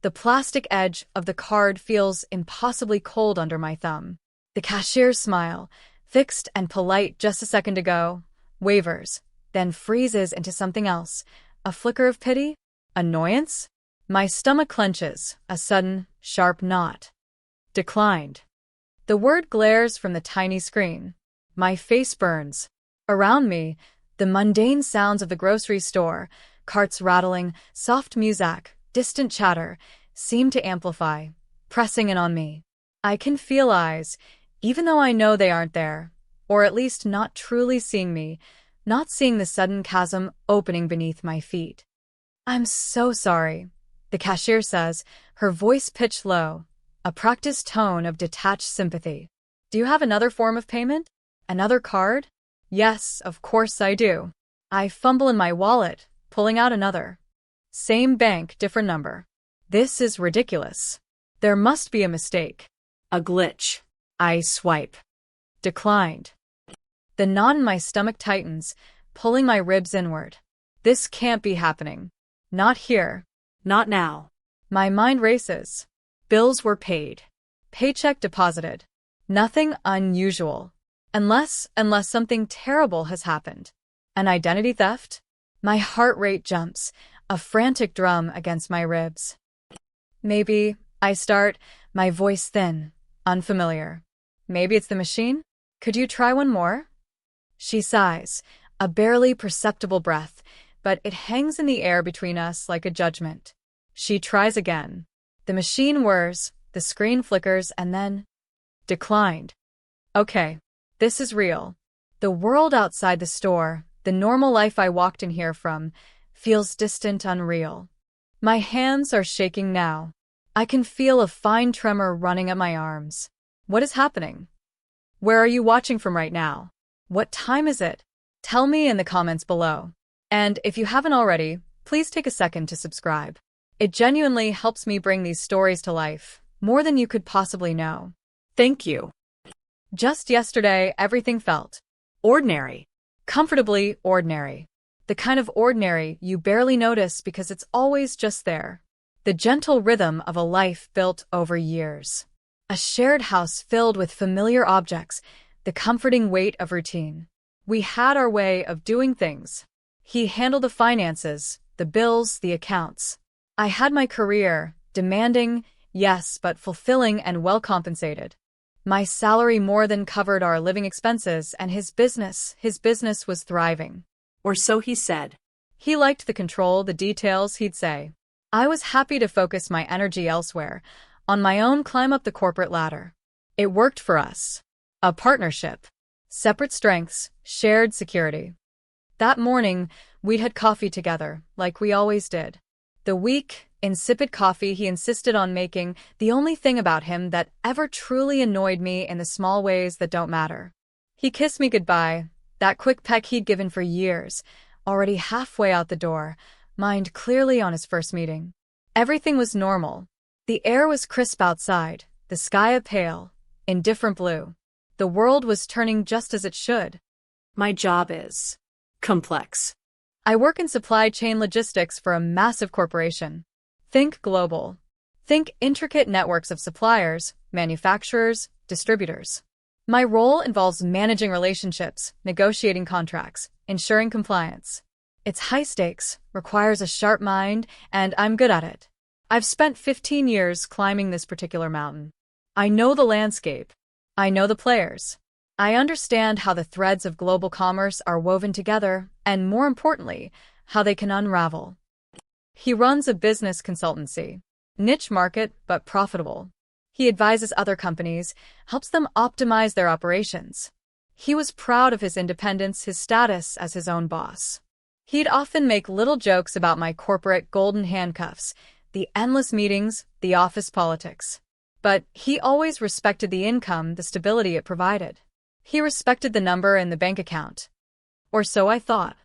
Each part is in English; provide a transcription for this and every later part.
The plastic edge of the card feels impossibly cold under my thumb. The cashier's smile, fixed and polite just a second ago, wavers, then freezes into something else. A flicker of pity? Annoyance? My stomach clenches, a sudden, sharp knot. Declined. The word glares from the tiny screen. My face burns. Around me, the mundane sounds of the grocery store, carts rattling, soft music, distant chatter, seem to amplify, pressing in on me. I can feel eyes, even though I know they aren't there, or at least not truly seeing me, not seeing the sudden chasm opening beneath my feet. I'm so sorry, the cashier says, her voice pitched low, a practiced tone of detached sympathy. Do you have another form of payment? Another card? Yes, of course I do. I fumble in my wallet, pulling out another. Same bank, different number. This is ridiculous. There must be a mistake. A glitch. I swipe. Declined. The knot in my stomach tightens, pulling my ribs inward. This can't be happening. Not here. Not now. My mind races. Bills were paid. Paycheck deposited. Nothing unusual. Unless something terrible has happened. An identity theft? My heart rate jumps, a frantic drum against my ribs. Maybe, I start, my voice thin, unfamiliar. Maybe it's the machine? Could you try one more? She sighs, a barely perceptible breath, but it hangs in the air between us like a judgment. She tries again. The machine whirs, the screen flickers, and then... Declined. Okay, this is real. The world outside the store, the normal life I walked in here from, feels distant, unreal. My hands are shaking now. I can feel a fine tremor running up my arms. What is happening? Where are you watching from right now? What time is it? Tell me in the comments below. And if you haven't already, please take a second to subscribe. It genuinely helps me bring these stories to life, more than you could possibly know. Thank you. Just yesterday, everything felt ordinary. Comfortably ordinary. The kind of ordinary you barely notice because it's always just there. The gentle rhythm of a life built over years. A shared house filled with familiar objects, the comforting weight of routine. We had our way of doing things. He handled the finances, the bills, the accounts. I had my career, demanding, yes, but fulfilling and well compensated. My salary more than covered our living expenses, and his business was thriving. Or so he said. He liked the control, the details, he'd say. I was happy to focus my energy elsewhere, on my own climb up the corporate ladder. It worked for us. A partnership. Separate strengths, shared security. That morning, we'd had coffee together, like we always did. The weak, insipid coffee he insisted on making, the only thing about him that ever truly annoyed me in the small ways that don't matter. He kissed me goodbye, that quick peck he'd given for years, already halfway out the door, mind clearly on his first meeting. Everything was normal. The air was crisp outside, the sky a pale, indifferent blue. The world was turning just as it should. My job is complex. I work in supply chain logistics for a massive corporation. Think global. Think intricate networks of suppliers, manufacturers, distributors. My role involves managing relationships, negotiating contracts, ensuring compliance. It's high stakes, requires a sharp mind, and I'm good at it. I've spent 15 years climbing this particular mountain. I know the landscape. I know the players. I understand how the threads of global commerce are woven together, and more importantly, how they can unravel. He runs a business consultancy. Niche market, but profitable. He advises other companies, helps them optimize their operations. He was proud of his independence, his status as his own boss. He'd often make little jokes about my corporate golden handcuffs, the endless meetings, the office politics. But he always respected the income, the stability it provided. He respected the number in the bank account. Or so I thought.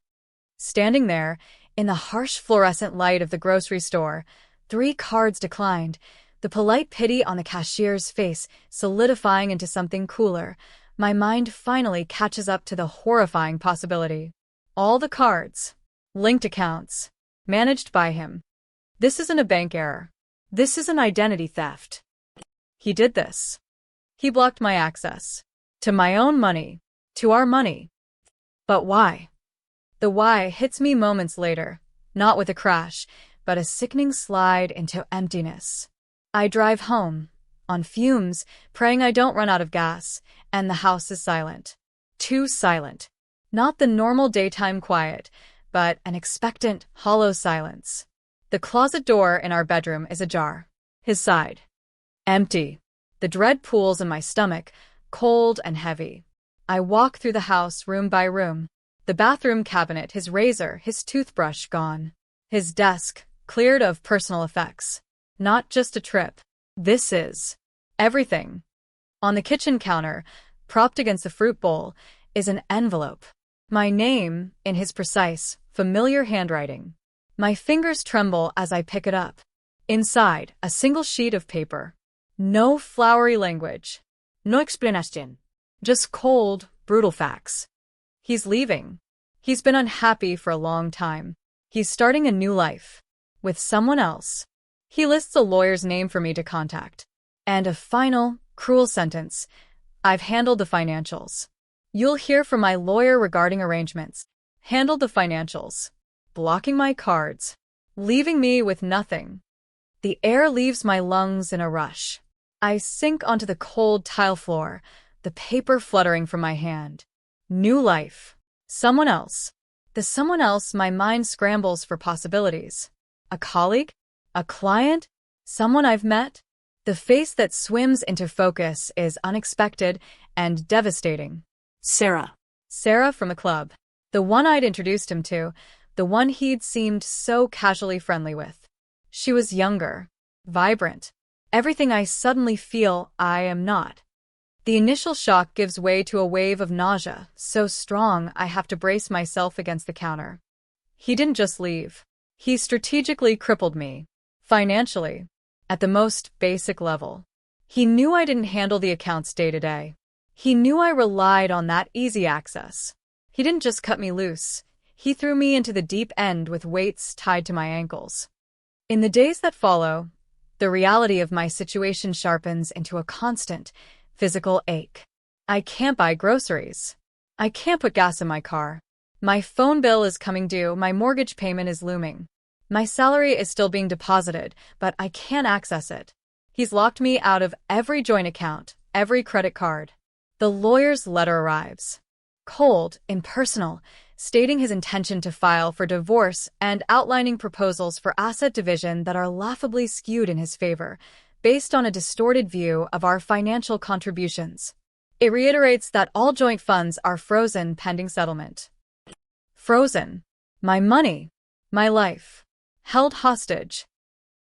Standing there, in the harsh fluorescent light of the grocery store, 3 cards declined, the polite pity on the cashier's face solidifying into something cooler, my mind finally catches up to the horrifying possibility. All the cards. Linked accounts. Managed by him. This isn't a bank error. This is an identity theft. He did this. He blocked my access. To my own money. To our money. But why? The why hits me moments later, not with a crash, but a sickening slide into emptiness. I drive home, on fumes, praying I don't run out of gas, and the house is silent. Too silent. Not the normal daytime quiet, but an expectant, hollow silence. The closet door in our bedroom is ajar. His side. Empty. The dread pools in my stomach, cold and heavy. I walk through the house room by room. The bathroom cabinet, his razor, his toothbrush gone. His desk, cleared of personal effects. Not just a trip. This is everything. On the kitchen counter, propped against the fruit bowl, is an envelope. My name, in his precise, familiar handwriting. My fingers tremble as I pick it up. Inside, a single sheet of paper. No flowery language. No explanation. Just cold, brutal facts. He's leaving. He's been unhappy for a long time. He's starting a new life. With someone else. He lists a lawyer's name for me to contact. And a final, cruel sentence. I've handled the financials. You'll hear from my lawyer regarding arrangements. Handled the financials. Blocking my cards. Leaving me with nothing. The air leaves my lungs in a rush. I sink onto the cold tile floor, the paper fluttering from my hand. New life. Someone else. The someone else my mind scrambles for possibilities. A colleague? A client? Someone I've met? The face that swims into focus is unexpected and devastating. Sarah. Sarah from the club. The one I'd introduced him to, the one he'd seemed so casually friendly with. She was younger, vibrant. Everything I suddenly feel I am not. The initial shock gives way to a wave of nausea, so strong I have to brace myself against the counter. He didn't just leave. He strategically crippled me. Financially. At the most basic level. He knew I didn't handle the accounts day to day. He knew I relied on that easy access. He didn't just cut me loose. He threw me into the deep end with weights tied to my ankles. In the days that follow, the reality of my situation sharpens into a constant, physical ache. I can't buy groceries. I can't put gas in my car. My phone bill is coming due, my mortgage payment is looming. My salary is still being deposited, but I can't access it. He's locked me out of every joint account, every credit card. The lawyer's letter arrives. Cold, impersonal, stating his intention to file for divorce and outlining proposals for asset division that are laughably skewed in his favor, based on a distorted view of our financial contributions. It reiterates that all joint funds are frozen pending settlement. Frozen. My money. My life. Held hostage.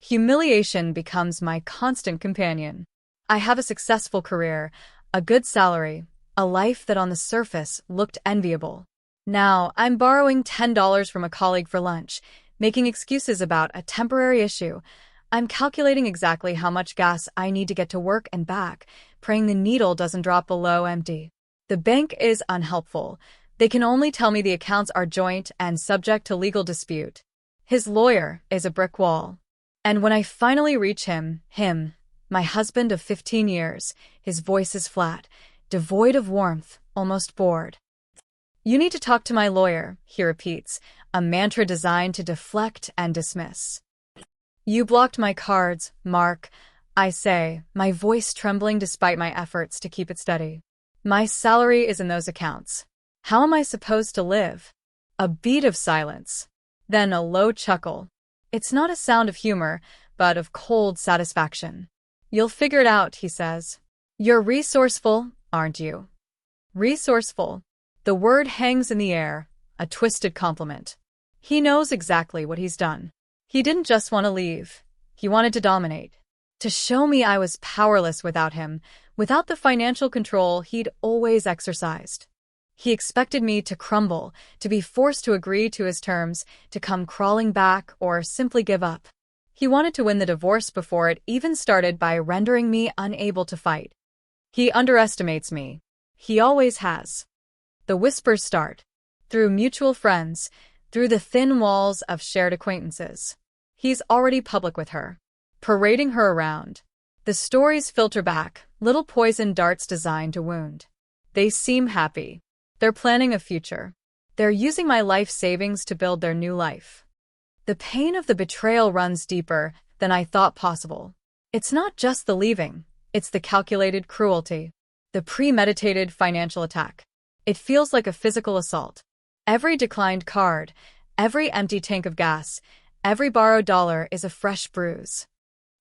Humiliation becomes my constant companion. I have a successful career, a good salary, a life that on the surface looked enviable. Now, I'm borrowing $10 from a colleague for lunch, making excuses about a temporary issue. I'm calculating exactly how much gas I need to get to work and back, praying the needle doesn't drop below empty. The bank is unhelpful. They can only tell me the accounts are joint and subject to legal dispute. His lawyer is a brick wall. And when I finally reach him, my husband of 15 years, his voice is flat, devoid of warmth, almost bored. You need to talk to my lawyer, he repeats, a mantra designed to deflect and dismiss. You blocked my cards, Mark, I say, my voice trembling despite my efforts to keep it steady. My salary is in those accounts. How am I supposed to live? A beat of silence. Then a low chuckle. It's not a sound of humor, but of cold satisfaction. You'll figure it out, he says. You're resourceful, aren't you? Resourceful. The word hangs in the air, a twisted compliment. He knows exactly what he's done. He didn't just want to leave. He wanted to dominate. To show me I was powerless without him, without the financial control he'd always exercised. He expected me to crumble, to be forced to agree to his terms, to come crawling back or simply give up. He wanted to win the divorce before it even started by rendering me unable to fight. He underestimates me. He always has. The whispers start. Through mutual friends, through the thin walls of shared acquaintances. He's already public with her. parading her around. The stories filter back, little poison darts designed to wound. They seem happy. They're planning a future. They're using my life savings to build their new life. The pain of the betrayal runs deeper than I thought possible. It's not just the leaving, it's the calculated cruelty, the premeditated financial attack. It feels like a physical assault. Every declined card, every empty tank of gas, every borrowed dollar is a fresh bruise.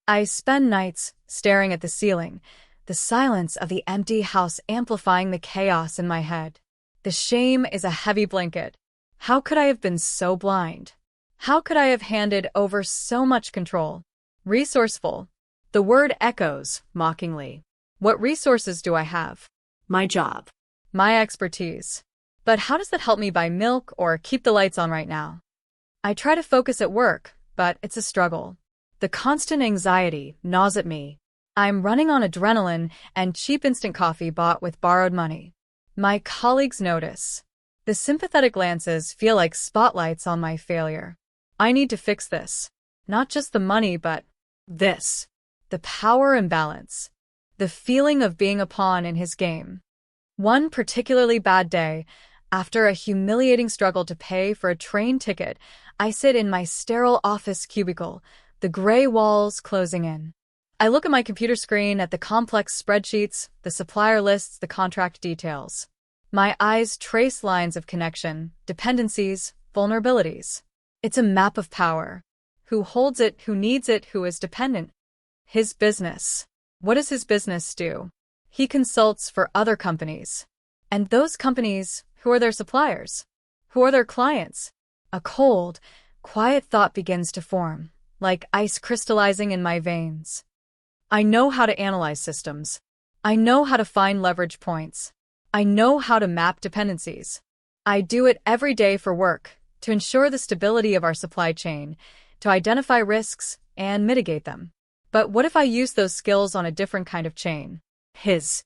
I spend nights staring at the ceiling, the silence of the empty house amplifying the chaos in my head. The shame is a heavy blanket. How could I have been so blind? How could I have handed over so much control? Resourceful. The word echoes mockingly. What resources do I have? My job. My expertise. But how does that help me buy milk or keep the lights on right now? I try to focus at work, but it's a struggle. The constant anxiety gnaws at me. I'm running on adrenaline and cheap instant coffee bought with borrowed money. My colleagues notice. The sympathetic glances feel like spotlights on my failure. I need to fix this. Not just the money, but this. The power imbalance. The feeling of being a pawn in his game. One particularly bad day, after a humiliating struggle to pay for a train ticket, I sit in my sterile office cubicle, the gray walls closing in. I look at my computer screen at the complex spreadsheets, the supplier lists, the contract details. My eyes trace lines of connection, dependencies, vulnerabilities. It's a map of power. Who holds it, who needs it, who is dependent. His business. What does his business do? He consults for other companies. And those companies, who are their suppliers? Who are their clients? A cold, quiet thought begins to form, like ice crystallizing in my veins. I know how to analyze systems. I know how to find leverage points. I know how to map dependencies. I do it every day for work, to ensure the stability of our supply chain, to identify risks and mitigate them. But what if I use those skills on a different kind of chain? His.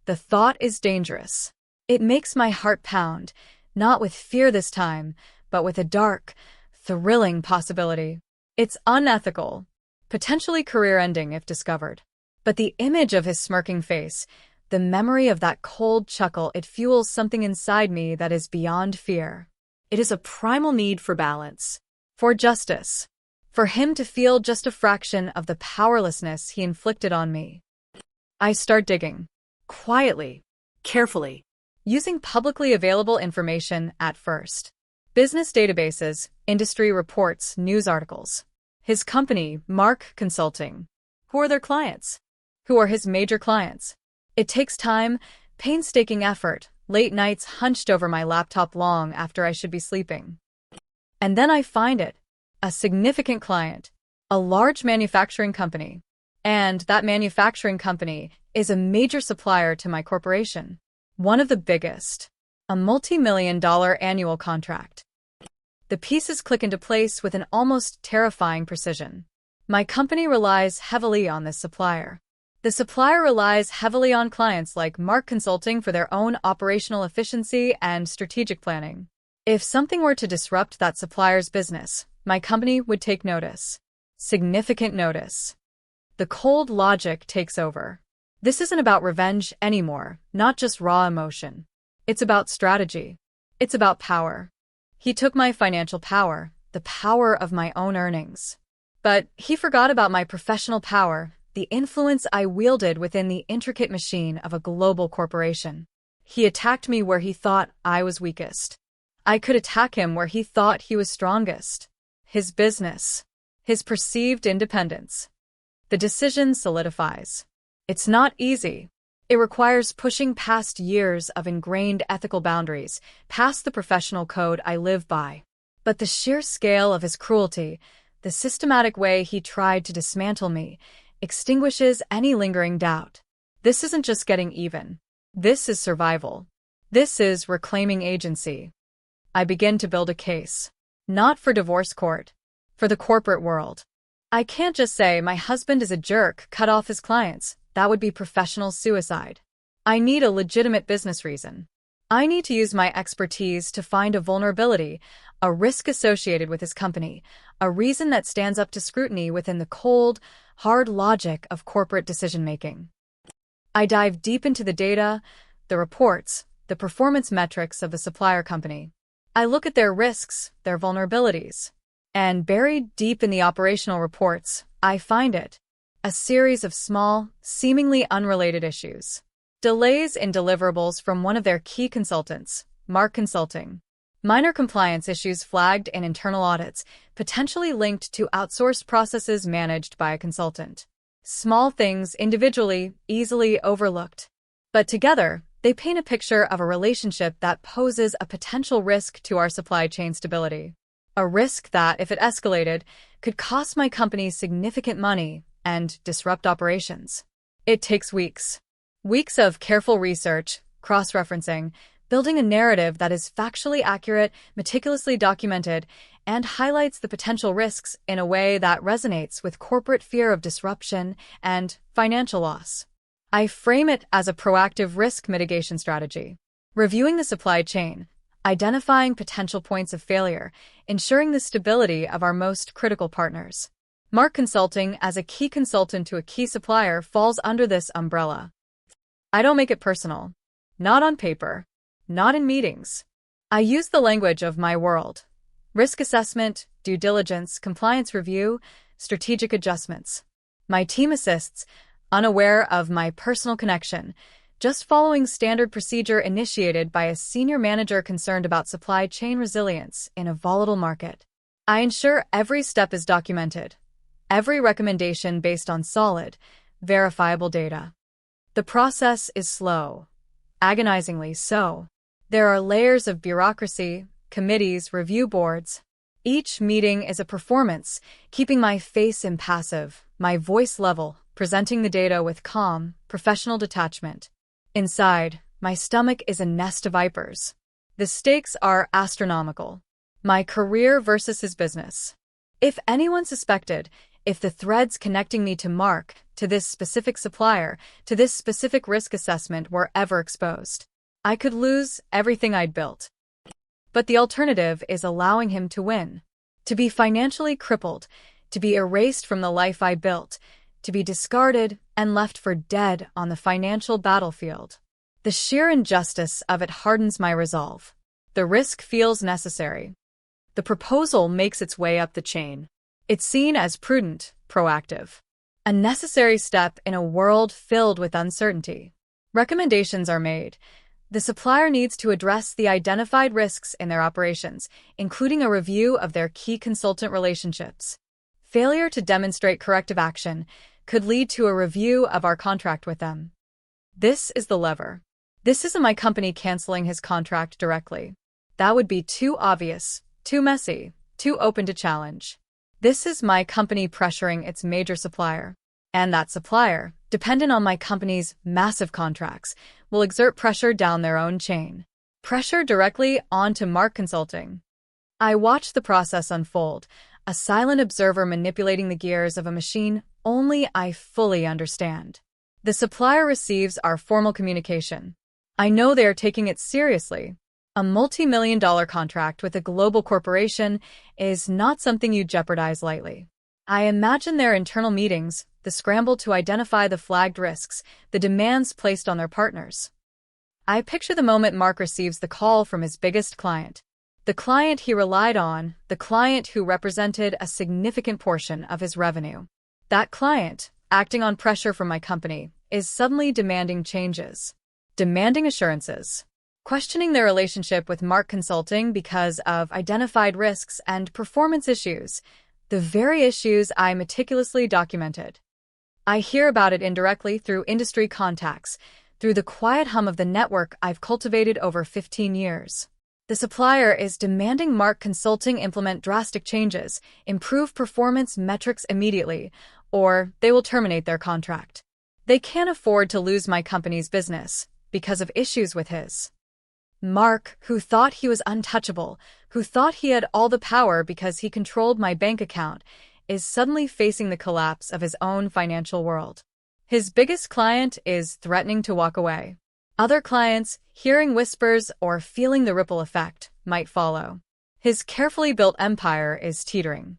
The thought is dangerous. It makes my heart pound, not with fear this time, but with a dark, thrilling possibility. It's unethical, potentially career-ending if discovered. But the image of his smirking face, the memory of that cold chuckle, it fuels something inside me that is beyond fear. It is a primal need for balance, for justice, for him to feel just a fraction of the powerlessness he inflicted on me. I start digging, quietly, carefully, using publicly available information at first. Business databases, industry reports, news articles. His company, Mark Consulting. Who are their clients? Who are his major clients? It takes time, painstaking effort, late nights hunched over my laptop long after I should be sleeping. And then I find it. A significant client. A large manufacturing company. And that manufacturing company is a major supplier to my corporation. One of the biggest. A multi-million-dollar annual contract. The pieces click into place with an almost terrifying precision. My company relies heavily on this supplier. The supplier relies heavily on clients like Mark Consulting for their own operational efficiency and strategic planning. If something were to disrupt that supplier's business, my company would take notice. Significant notice. The cold logic takes over. This isn't about revenge anymore, not just raw emotion. It's about strategy. It's about power. He took my financial power, the power of my own earnings. But he forgot about my professional power, the influence I wielded within the intricate machine of a global corporation. He attacked me where he thought I was weakest. I could attack him where he thought he was strongest. His business. His perceived independence. The decision solidifies. It's not easy. It requires pushing past years of ingrained ethical boundaries, past the professional code I live by. But the sheer scale of his cruelty, the systematic way he tried to dismantle me, extinguishes any lingering doubt. This isn't just getting even. This is survival. This is reclaiming agency. I begin to build a case. Not for divorce court. For the corporate world. I can't just say my husband is a jerk, cut off his clients. That would be professional suicide. I need a legitimate business reason. I need to use my expertise to find a vulnerability, a risk associated with his company, a reason that stands up to scrutiny within the cold, hard logic of corporate decision-making. I dive deep into the data, the reports, the performance metrics of the supplier company. I look at their risks, their vulnerabilities. And buried deep in the operational reports, I find it. A series of small, seemingly unrelated issues. Delays in deliverables from one of their key consultants, Mark Consulting. Minor compliance issues flagged in internal audits, potentially linked to outsourced processes managed by a consultant. Small things individually, easily overlooked. But together, they paint a picture of a relationship that poses a potential risk to our supply chain stability. A risk that, if it escalated, could cost my company significant money and disrupt operations. It takes weeks. Weeks of careful research, cross-referencing, building a narrative that is factually accurate, meticulously documented, and highlights the potential risks in a way that resonates with corporate fear of disruption and financial loss. I frame it as a proactive risk mitigation strategy. Reviewing the supply chain, identifying potential points of failure, ensuring the stability of our most critical partners. Mark Consulting, as a key consultant to a key supplier, falls under this umbrella. I don't make it personal. Not on paper. Not in meetings. I use the language of my world. Risk assessment, due diligence, compliance review, strategic adjustments. My team assists, unaware of my personal connection, just following standard procedure initiated by a senior manager concerned about supply chain resilience in a volatile market. I ensure every step is documented, every recommendation based on solid, verifiable data. The process is slow, agonizingly so. There are layers of bureaucracy, committees, review boards. Each meeting is a performance, keeping my face impassive, my voice level, presenting the data with calm, professional detachment. Inside, my stomach is a nest of vipers. The stakes are astronomical. My career versus his business. If anyone suspected, if the threads connecting me to Mark, to this specific supplier, to this specific risk assessment were ever exposed, I could lose everything I'd built. But the alternative is allowing him to win. To be financially crippled, to be erased from the life I built, to be discarded and left for dead on the financial battlefield. The sheer injustice of it hardens my resolve. The risk feels necessary. The proposal makes its way up the chain. It's seen as prudent, proactive. A necessary step in a world filled with uncertainty. Recommendations are made. The supplier needs to address the identified risks in their operations, including a review of their key consultant relationships. Failure to demonstrate corrective action could lead to a review of our contract with them. This is the lever. This isn't my company canceling his contract directly. That would be too obvious, too messy, too open to challenge. This is my company pressuring its major supplier. And that supplier, dependent on my company's massive contracts, will exert pressure down their own chain. Pressure directly onto Mark Consulting. I watch the process unfold, a silent observer manipulating the gears of a machine only I fully understand. The supplier receives our formal communication. I know they are taking it seriously. A multi-million-dollar contract with a global corporation is not something you jeopardize lightly. I imagine their internal meetings, the scramble to identify the flagged risks, the demands placed on their partners. I picture the moment Mark receives the call from his biggest client. The client he relied on, the client who represented a significant portion of his revenue. That client, acting on pressure from my company, is suddenly demanding changes. Demanding assurances. Questioning their relationship with Mark Consulting because of identified risks and performance issues, the very issues I meticulously documented. I hear about it indirectly through industry contacts, through the quiet hum of the network I've cultivated over 15 years. The supplier is demanding Mark Consulting implement drastic changes, improve performance metrics immediately, or they will terminate their contract. They can't afford to lose my company's business because of issues with his. Mark, who thought he was untouchable, who thought he had all the power because he controlled my bank account, is suddenly facing the collapse of his own financial world. His biggest client is threatening to walk away. Other clients, hearing whispers or feeling the ripple effect, might follow. His carefully built empire is teetering.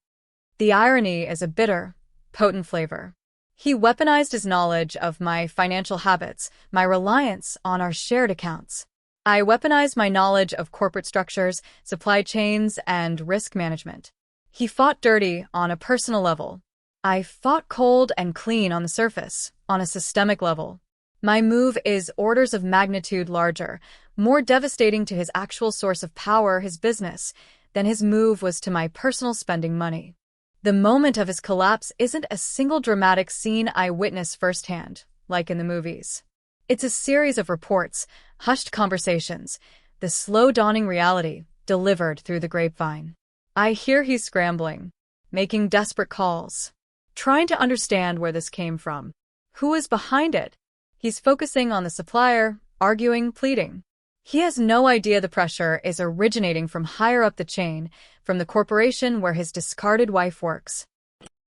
The irony is a bitter, potent flavor. He weaponized his knowledge of my financial habits, my reliance on our shared accounts. I weaponized my knowledge of corporate structures, supply chains, and risk management. He fought dirty on a personal level. I fought cold and clean on the surface, on a systemic level. My move is orders of magnitude larger, more devastating to his actual source of power, his business, than his move was to my personal spending money. The moment of his collapse isn't a single dramatic scene I witness firsthand, like in the movies. It's a series of reports, hushed conversations, the slow dawning reality delivered through the grapevine. I hear he's scrambling, making desperate calls, trying to understand where this came from. Who is behind it? He's focusing on the supplier, arguing, pleading. He has no idea the pressure is originating from higher up the chain, from the corporation where his discarded wife works.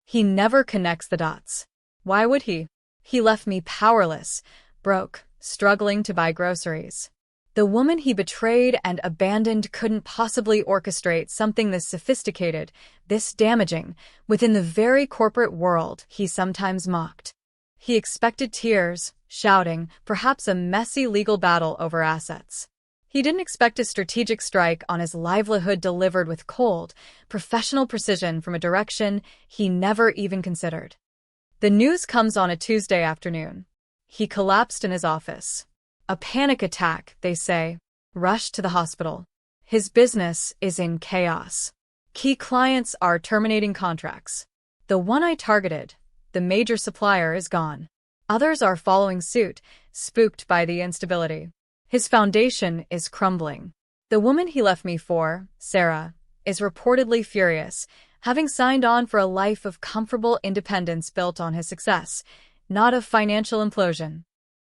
He never connects the dots. Why would he? He left me powerless, broke, struggling to buy groceries. The woman he betrayed and abandoned couldn't possibly orchestrate something this sophisticated, this damaging, within the very corporate world he sometimes mocked. He expected tears, shouting, perhaps a messy legal battle over assets. He didn't expect a strategic strike on his livelihood delivered with cold, professional precision from a direction he never even considered. The news comes on a Tuesday afternoon. He collapsed in his office. A panic attack, they say. Rushed to the hospital. His business is in chaos. Key clients are terminating contracts. The one I targeted, the major supplier, is gone. Others are following suit, spooked by the instability. His foundation is crumbling. The woman he left me for, Sarah, is reportedly furious, having signed on for a life of comfortable independence built on his success, not of financial implosion.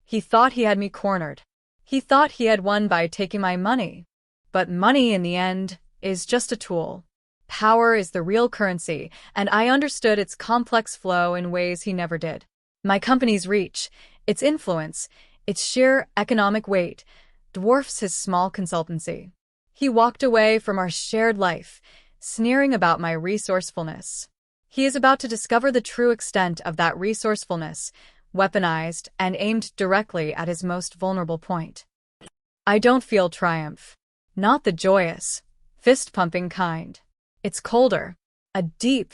He thought he had me cornered. He thought he had won by taking my money. But money, in the end, is just a tool. Power is the real currency, and I understood its complex flow in ways he never did. My company's reach, its influence, its sheer economic weight, dwarfs his small consultancy. He walked away from our shared life, sneering about my resourcefulness. He is about to discover the true extent of that resourcefulness, weaponized and aimed directly at his most vulnerable point. I don't feel triumph. Not the joyous, fist-pumping kind. It's colder, a deep,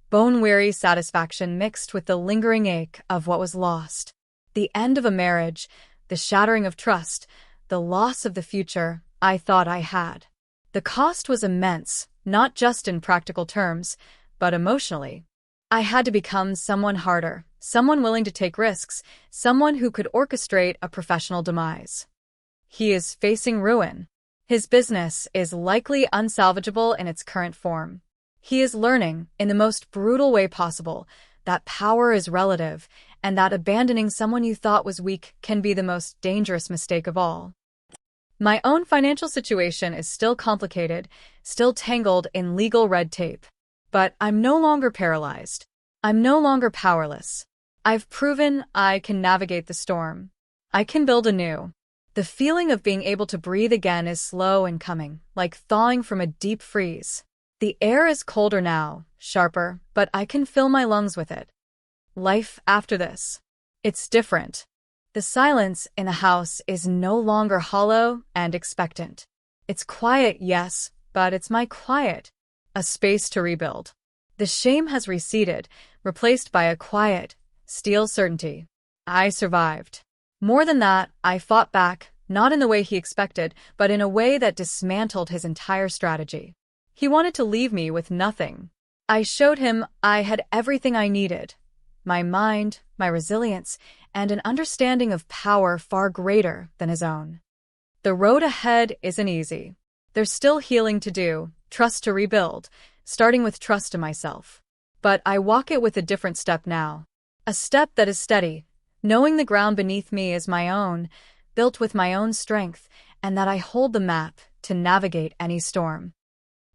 bone-weary satisfaction mixed with the lingering ache of what was lost. The end of a marriage, the shattering of trust, the loss of the future I thought I had. The cost was immense, not just in practical terms, but emotionally. I had to become someone harder, someone willing to take risks, someone who could orchestrate a professional demise. He is facing ruin. His business is likely unsalvageable in its current form. He is learning, in the most brutal way possible, that power is relative, and that abandoning someone you thought was weak can be the most dangerous mistake of all. My own financial situation is still complicated, still tangled in legal red tape. But I'm no longer paralyzed. I'm no longer powerless. I've proven I can navigate the storm. I can build anew. The feeling of being able to breathe again is slow and coming, like thawing from a deep freeze. The air is colder now, sharper, but I can fill my lungs with it. Life after this. It's different. The silence in the house is no longer hollow and expectant. It's quiet, yes, but it's my quiet. A space to rebuild. The shame has receded, replaced by a quiet, steel certainty. I survived. More than that, I fought back, not in the way he expected, but in a way that dismantled his entire strategy. He wanted to leave me with nothing. I showed him I had everything I needed. My mind, my resilience, and an understanding of power far greater than his own. The road ahead isn't easy. There's still healing to do, trust to rebuild, starting with trust in myself. But I walk it with a different step now. A step that is steady, knowing the ground beneath me is my own, built with my own strength, and that I hold the map to navigate any storm.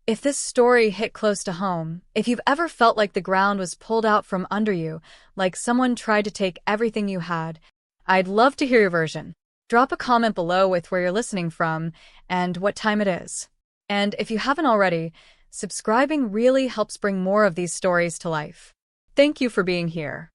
If this story hit close to home, if you've ever felt like the ground was pulled out from under you, like someone tried to take everything you had, I'd love to hear your version. Drop a comment below with where you're listening from and what time it is. And if you haven't already, subscribing really helps bring more of these stories to life. Thank you for being here.